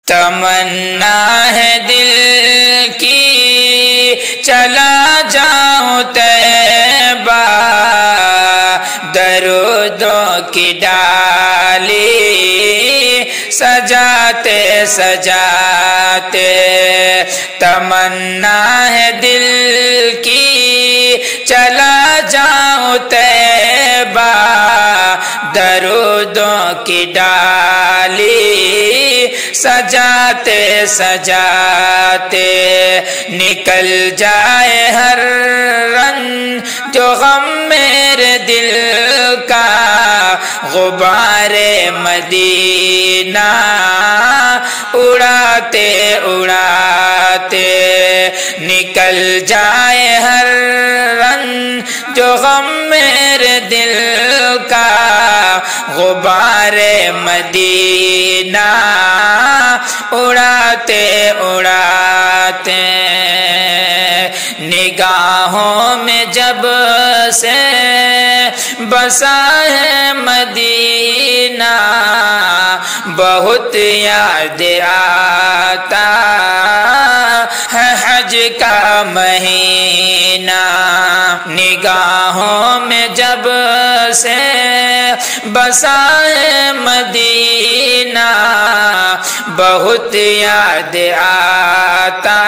تمنا ہے دل کی چلا جاؤں طیبہ، درودوں کی ڈالی سجاتے سجاتے۔ تمنا ہے دل کی چلا جاؤں طیبہ، درودوں کی ڈالی سجاتے سجاتے۔ نکل جائے ہر رنج جو غم میرے دل کا، غبار مدینہ اڑاتے اڑاتے۔ نکل جائے ہر رنج جو غم میرے دل کا، غبار مدینہ اڑاتے اڑاتے۔ نگاہوں میں جب سے بسا ہے مدینہ، بہت یاد آتا ہے حج کا مہینہ۔ نگاہوں میں جب سے بسا ہے مدینہ، بہت یاد آتا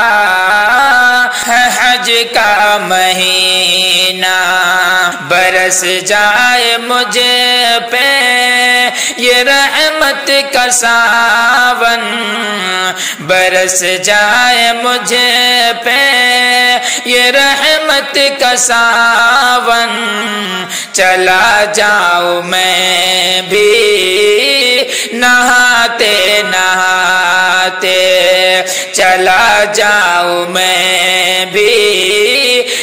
ہے حج کا مہینہ۔ برس جائے مجھے پہ یہ رحمت کا ساون، برس جائے مجھے پہ یہ رحمت کا ساون، چلا جاؤں میں بھی نہاتے نہاتے، چلا جاؤں میں بھی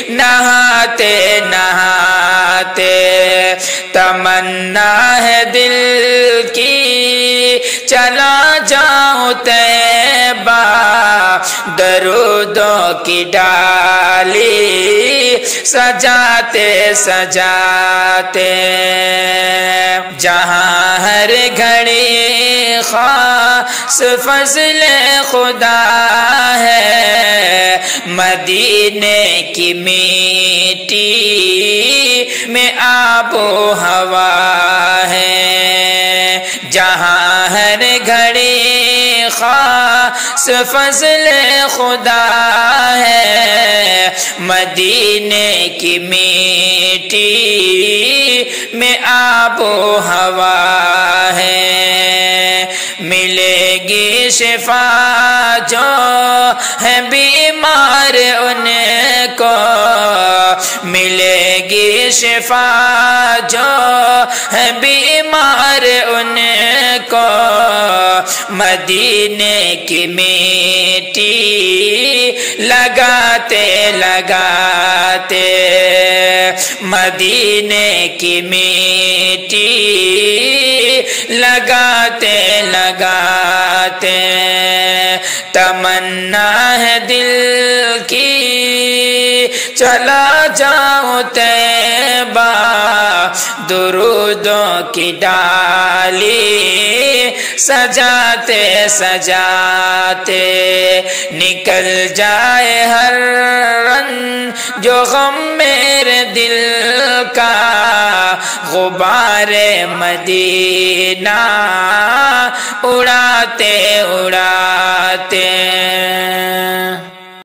نہاتے نہاتے۔ تمنا ہے دل کی چلا جاؤں طیبہ، درودوں کی ڈالی سجاتے سجاتے۔ جہاں ہر گھڑی خاص فضل خدا ہے، مدینے کی میٹی میں آب و ہوا ہے۔ جہاں ہر گھڑی خاص فضل خدا ہے، مدینے کی میٹی میں آب و ہوا ہے۔ ملے گی شفا جو ہے بیمار ان کو، ملے گی شفا جو ہے بیمار ان کو، مدینے کی میٹی لگاتے لگاتے۔ مدینے کی میٹی لگاتے لگاتے۔ تمنا ہے دل کی چلا جاؤں طیبہ، درودوں کی ڈالی سجاتے سجاتے۔ نکل جائے ہر رنج جو غم میرے دل کا، غبار مدینہ اڑاتے اڑاتے۔